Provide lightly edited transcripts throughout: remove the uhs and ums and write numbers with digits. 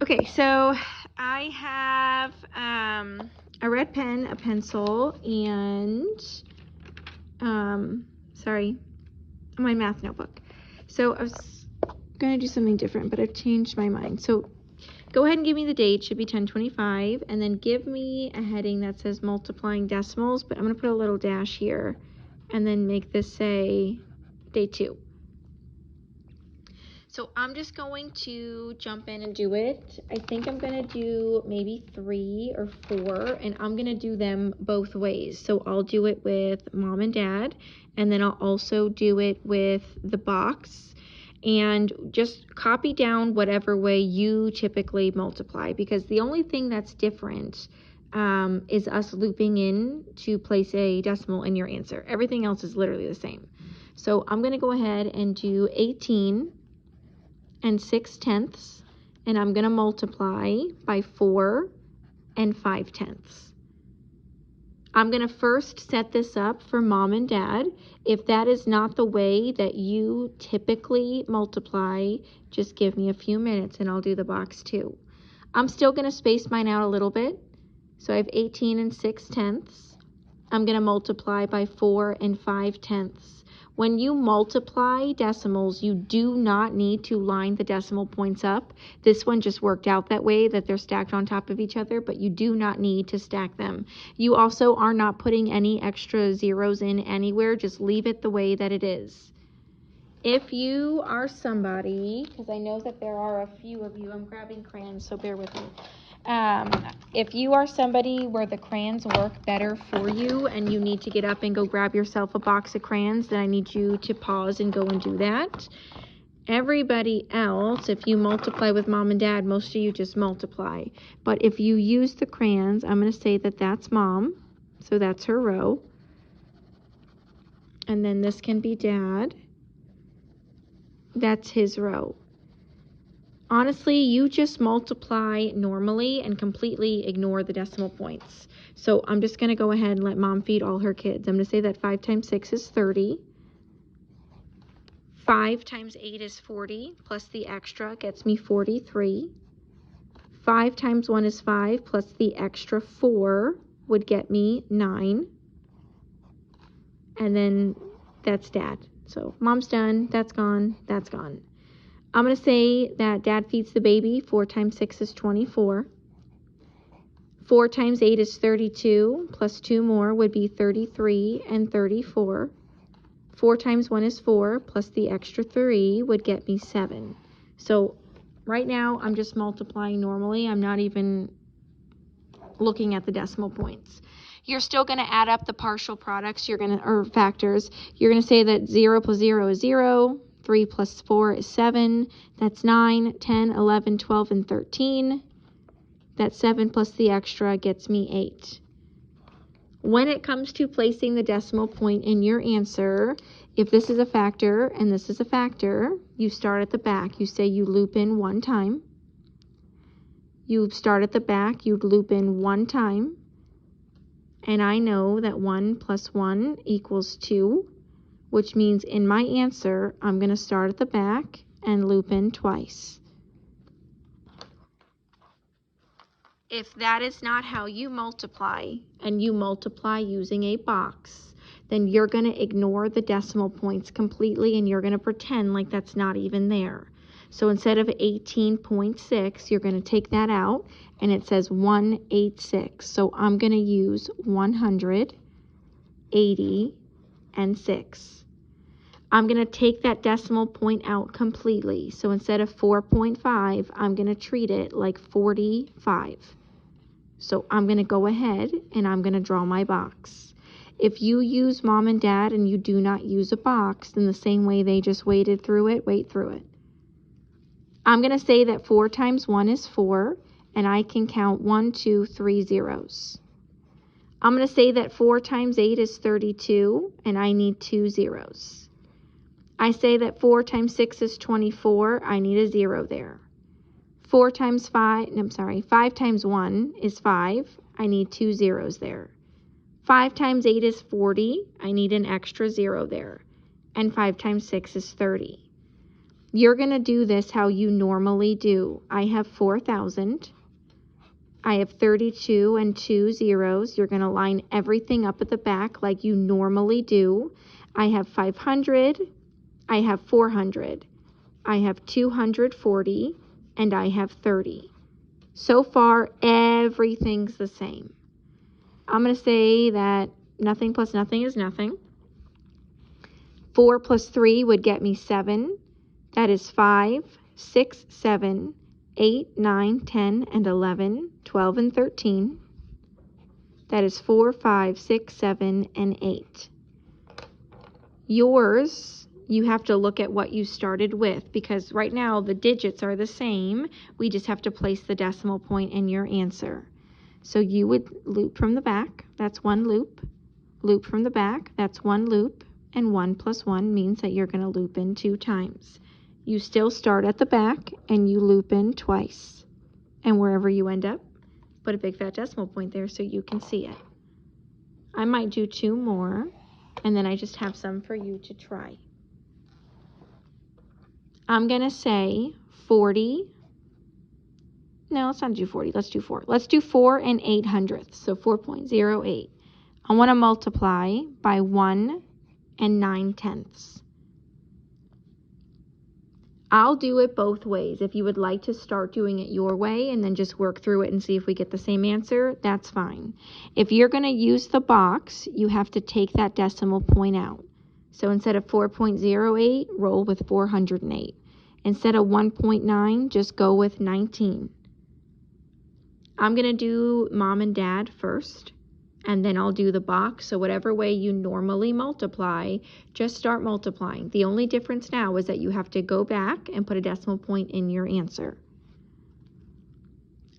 Okay, so I have a red pen, a pencil, and sorry, my math notebook. So I was gonna do something different, but I've changed my mind. So go ahead and give me the date, should be 10/25, and then give me a heading that says multiplying decimals, but I'm gonna put a little dash here, and then make this say day 2. So I'm just going to jump in and do it. I think I'm gonna do maybe 3 or 4, and I'm gonna do them both ways. So I'll do it with mom and dad, and then I'll also do it with the box, and just copy down whatever way you typically multiply, because the only thing that's different is us looping in to place a decimal in your answer. Everything else is literally the same. So I'm gonna go ahead and do 18 and 6/10, and I'm going to multiply by 4 and 5/10. I'm going to first set this up for mom and dad. If that is not the way that you typically multiply, just give me a few minutes and I'll do the box too. I'm still going to space mine out a little bit. So I have 18 and 6/10. I'm going to multiply by 4 and 5/10. When you multiply decimals, you do not need to line the decimal points up. This one just worked out that way, that they're stacked on top of each other, but you do not need to stack them. You also are not putting any extra zeros in anywhere. Just leave it the way that it is. If you are somebody, because I know that there are a few of you, I'm grabbing crayons, so bear with me. If you are somebody where the crayons work better for you and you need to get up and go grab yourself a box of crayons, then I need you to pause and go and do that. Everybody else, if you multiply with mom and dad, most of you just multiply. But if you use the crayons, I'm going to say that that's mom, so that's her row. And then this can be dad. That's his row. Honestly, you just multiply normally and completely ignore the decimal points. So I'm just going to go ahead and let mom feed all her kids. I'm going to say that 5 times 6 is 30. 5 times 8 is 40, plus the extra gets me 43. 5 times 1 is 5, plus the extra 4 would get me 9. And then that's dad. So mom's done, that's gone, that's gone. I'm going to say that dad feeds the baby. 4 times 6 is 24. 4 times 8 is 32, plus 2 more would be 33 and 34. 4 times 1 is 4, plus the extra 3 would get me 7. So right now I'm just multiplying normally. I'm not even looking at the decimal points. You're still going to add up the partial products, or factors. You're going to say that 0 plus 0 is 0. 3 plus 4 is 7. That's 9, 10, 11, 12, and 13. That 7 plus the extra gets me 8. When it comes to placing the decimal point in your answer, if this is a factor and this is a factor, you start at the back. You say you loop in 1 time. You start at the back, you loop in 1 time. And I know that 1 plus 1 equals 2. Which means in my answer, I'm going to start at the back and loop in twice. If that is not how you multiply, and you multiply using a box, then you're going to ignore the decimal points completely and you're going to pretend like that's not even there. So instead of 18.6, you're going to take that out and it says 186. So I'm going to use 180 and 6. I'm going to take that decimal point out completely. So instead of 4.5, I'm going to treat it like 45. So I'm going to go ahead and I'm going to draw my box. If you use mom and dad and you do not use a box, then the same way they just waded through it, wade through it. I'm going to say that 4 times 1 is 4, and I can count 1, 2, 3 zeros. I'm going to say that 4 times 8 is 32, and I need 2 zeros. I say that 4 times 6 is 24. I need a 0 there. 5 times 1 is 5. I need 2 zeros there. 5 times 8 is 40. I need an extra 0 there. And 5 times 6 is 30. You're going to do this how you normally do. I have 4,000. I have 32 and 2 zeros. You're going to line everything up at the back like you normally do. I have 500. I have 400. I have 240. And I have 30. So far, everything's the same. I'm going to say that nothing plus nothing is nothing. 4 plus 3 would get me 7. That is 5, 6, 7, 8, 9, 10, and 11, 12, and 13. That is 4, 5, 6, 7, and 8. Yours, you have to look at what you started with, because right now the digits are the same. We just have to place the decimal point in your answer. So you would loop from the back. That's one loop. Loop from the back. That's one loop. And 1 plus 1 means that you're going to loop in 2 times. You still start at the back and you loop in twice. And wherever you end up, put a big fat decimal point there so you can see it. I might do 2 more, and then I just have some for you to try. I'm going to say 40. No, let's not do 40. Let's do 4. Let's do 4 and 800ths, so 4.08. I want to multiply by 1 and 9/10. I'll do it both ways. If you would like to start doing it your way and then just work through it and see if we get the same answer, that's fine. If you're going to use the box, you have to take that decimal point out. So instead of 4.08, roll with 408. Instead of 1.9, just go with 19. I'm going to do mom and dad first, and then I'll do the box. So whatever way you normally multiply, just start multiplying. The only difference now is that you have to go back and put a decimal point in your answer.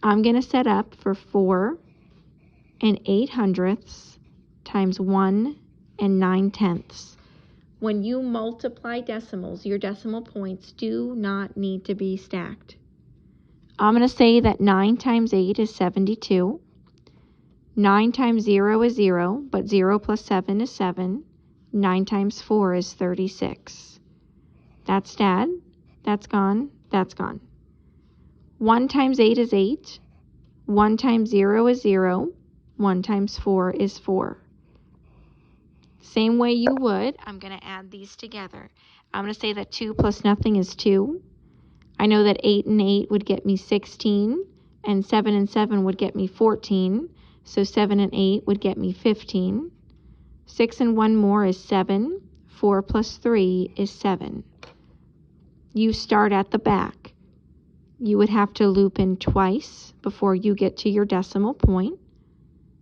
I'm going to set up for 4 and 800ths times 1 and 9/10. When you multiply decimals, your decimal points do not need to be stacked. I'm going to say that 9 times 8 is 72. 9 times 0 is 0, but 0 plus 7 is 7. 9 times 4 is 36. That's dad. That's gone. That's gone. 1 times 8 is 8. 1 times 0 is 0. 1 times 4 is 4. Same way you would, I'm going to add these together. I'm going to say that 2 plus nothing is 2. I know that 8 and 8 would get me 16, and 7 and 7 would get me 14. So 7 and 8 would get me 15. 6 and 1 more is 7. 4 plus 3 is 7. You start at the back. You would have to loop in twice before you get to your decimal point.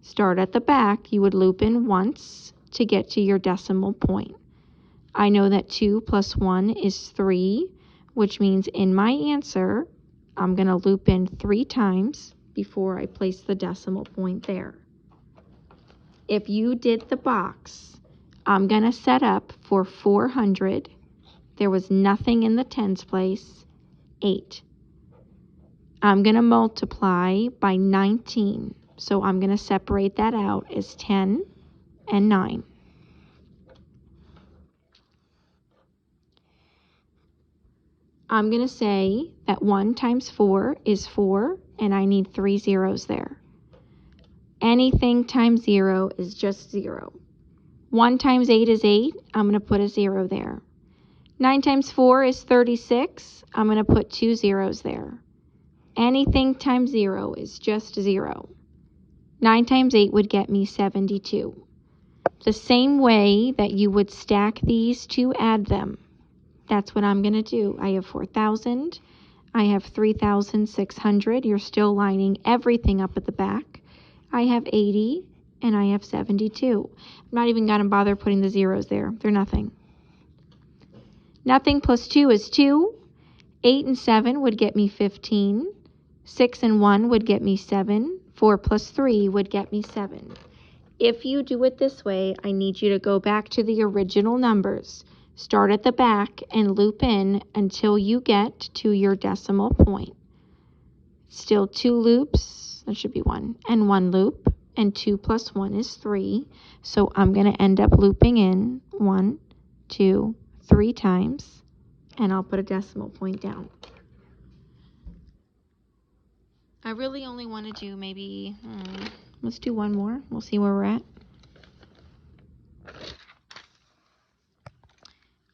Start at the back. You would loop in once to get to your decimal point. I know that 2 plus 1 is 3, which means in my answer, I'm going to loop in 3 times before I place the decimal point there. If you did the box, I'm going to set up for 400. There was nothing in the tens place, 8. I'm going to multiply by 19. So I'm going to separate that out as 10 and 9. I'm going to say that 1 times 4 is 4, and I need 3 zeros there. Anything times 0 is just 0. 1 times 8 is 8. I'm going to put a 0 there. 9 times 4 is 36. I'm going to put 2 zeros there. Anything times 0 is just 0. 9 times 8 would get me 72. The same way that you would stack these to add them, that's what I'm going to do. I have 4,000. I have 3,600. You're still lining everything up at the back. I have 80, and I have 72. I'm not even going to bother putting the zeros there. They're nothing. Nothing plus 2 is 2. 8 and 7 would get me 15. 6 and 1 would get me 7. 4 plus 3 would get me 7. If you do it this way, I need you to go back to the original numbers. Start at the back and loop in until you get to your decimal point. Still 2 loops, that should be 1, and 1 loop, and 2 plus 1 is 3. So I'm going to end up looping in 1, 2, 3 times, and I'll put a decimal point down. I really only want to do maybe, let's do one more. We'll see where we're at.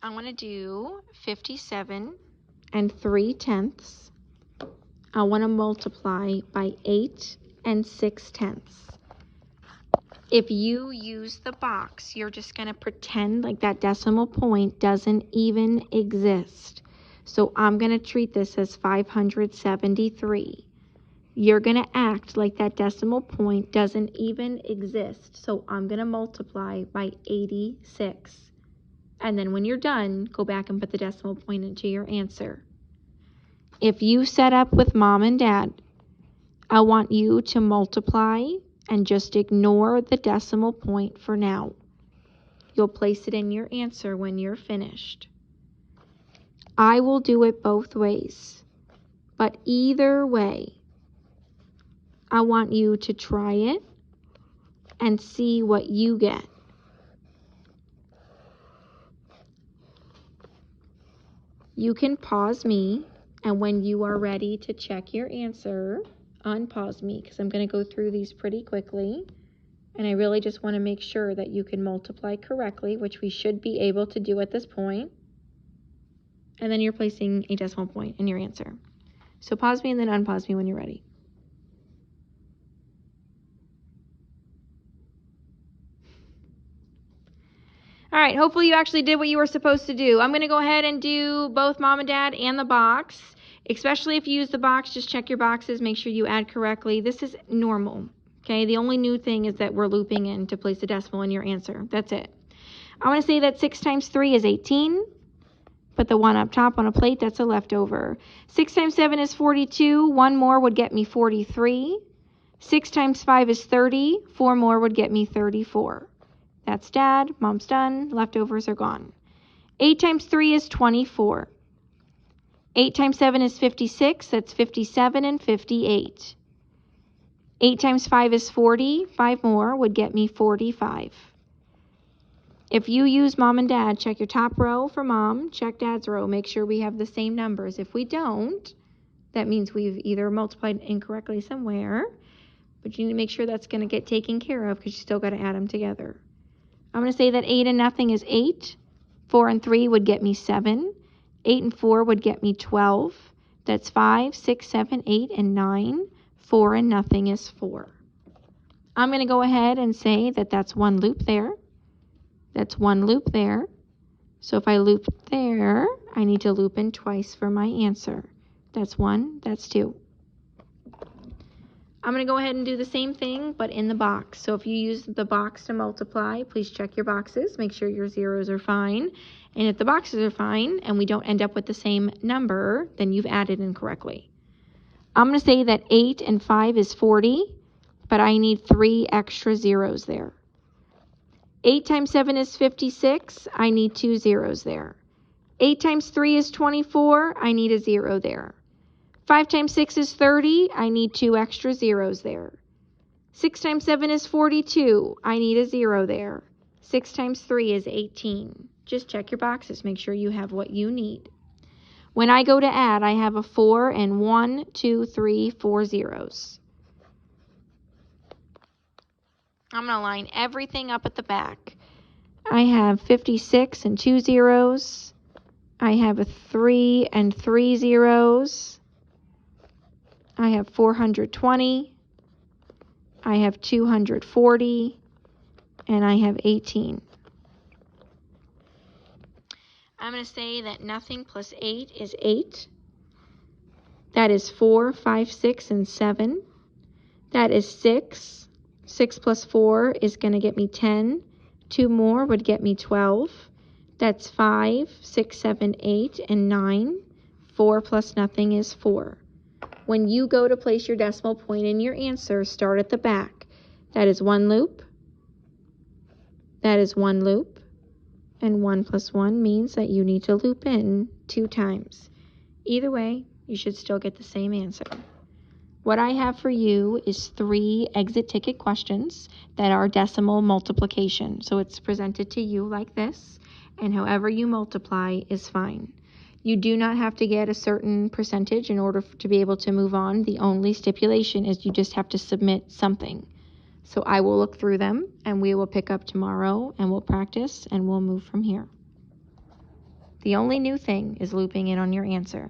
I want to do 57 3/10. I want to multiply by 8 6/10. If you use the box, you're just going to pretend like that decimal point doesn't even exist. So I'm going to treat this as 573. You're going to act like that decimal point doesn't even exist. So I'm going to multiply by 86. And then when you're done, go back and put the decimal point into your answer. If you set up with mom and dad, I want you to multiply and just ignore the decimal point for now. You'll place it in your answer when you're finished. I will do it both ways, but either way, I want you to try it and see what you get. You can pause me, and when you are ready to check your answer, unpause me, because I'm going to go through these pretty quickly, and I really just want to make sure that you can multiply correctly, which we should be able to do at this point, and then you're placing a decimal point in your answer. So pause me and then unpause me when you're ready. All right, hopefully you actually did what you were supposed to do. I'm going to go ahead and do both mom and dad and the box. Especially if you use the box, just check your boxes, make sure you add correctly. This is normal, okay? The only new thing is that we're looping in to place a decimal in your answer. That's it. I want to say that 6 times 3 is 18. Put the 1 up top on a plate, that's a leftover. 6 times 7 is 42. 1 more would get me 43. 6 times 5 is 30. 4 more would get me 34. That's dad, mom's done, leftovers are gone. 8 times 3 is 24. 8 times 7 is 56, that's 57 and 58. 8 times 5 is 40, 5 more would get me 45. If you use mom and dad, check your top row for mom, check dad's row, make sure we have the same numbers. If we don't, that means we've either multiplied incorrectly somewhere, but you need to make sure that's going to get taken care of because you still got to add them together. I'm going to say that 8 and nothing is 8, 4 and 3 would get me 7, 8 and 4 would get me 12. That's 5, 6, 7, 8, and 9. 4 and nothing is 4. I'm going to go ahead and say that that's one loop there. That's one loop there. So if I loop there, I need to loop in twice for my answer. That's 1, that's 2. I'm going to go ahead and do the same thing, but in the box. So if you use the box to multiply, please check your boxes. Make sure your zeros are fine. And if the boxes are fine and we don't end up with the same number, then you've added incorrectly. I'm going to say that 8 and 5 is 40, but I need 3 extra zeros there. 8 times 7 is 56. I need 2 zeros there. 8 times 3 is 24. I need a 0 there. 5 times 6 is 30. I need 2 extra zeros there. 6 times 7 is 42. I need a 0 there. 6 times 3 is 18. Just check your boxes. Make sure you have what you need. When I go to add, I have a 4 and 1, 2, 3, 4 zeros. I'm going to line everything up at the back. I have 56 and 2 zeros. I have a 3 and 3 zeros. I have 420. I have 240. And I have 18. I'm going to say that nothing plus 8 is 8. That is 4, 5, 6, and 7. That is 6. 6 plus 4 is going to get me 10. 2 more would get me 12. That's 5, 6, 7, 8, and 9. 4 plus nothing is 4. When you go to place your decimal point in your answer, start at the back. That is one loop. That is one loop. And 1 plus 1 means that you need to loop in 2 times. Either way, you should still get the same answer. What I have for you is 3 exit ticket questions that are decimal multiplication. So it's presented to you like this, and however you multiply is fine. You do not have to get a certain percentage in order to be able to move on. The only stipulation is you just have to submit something. So I will look through them and we will pick up tomorrow and we'll practice and we'll move from here. The only new thing is looping in on your answer.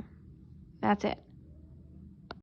That's it.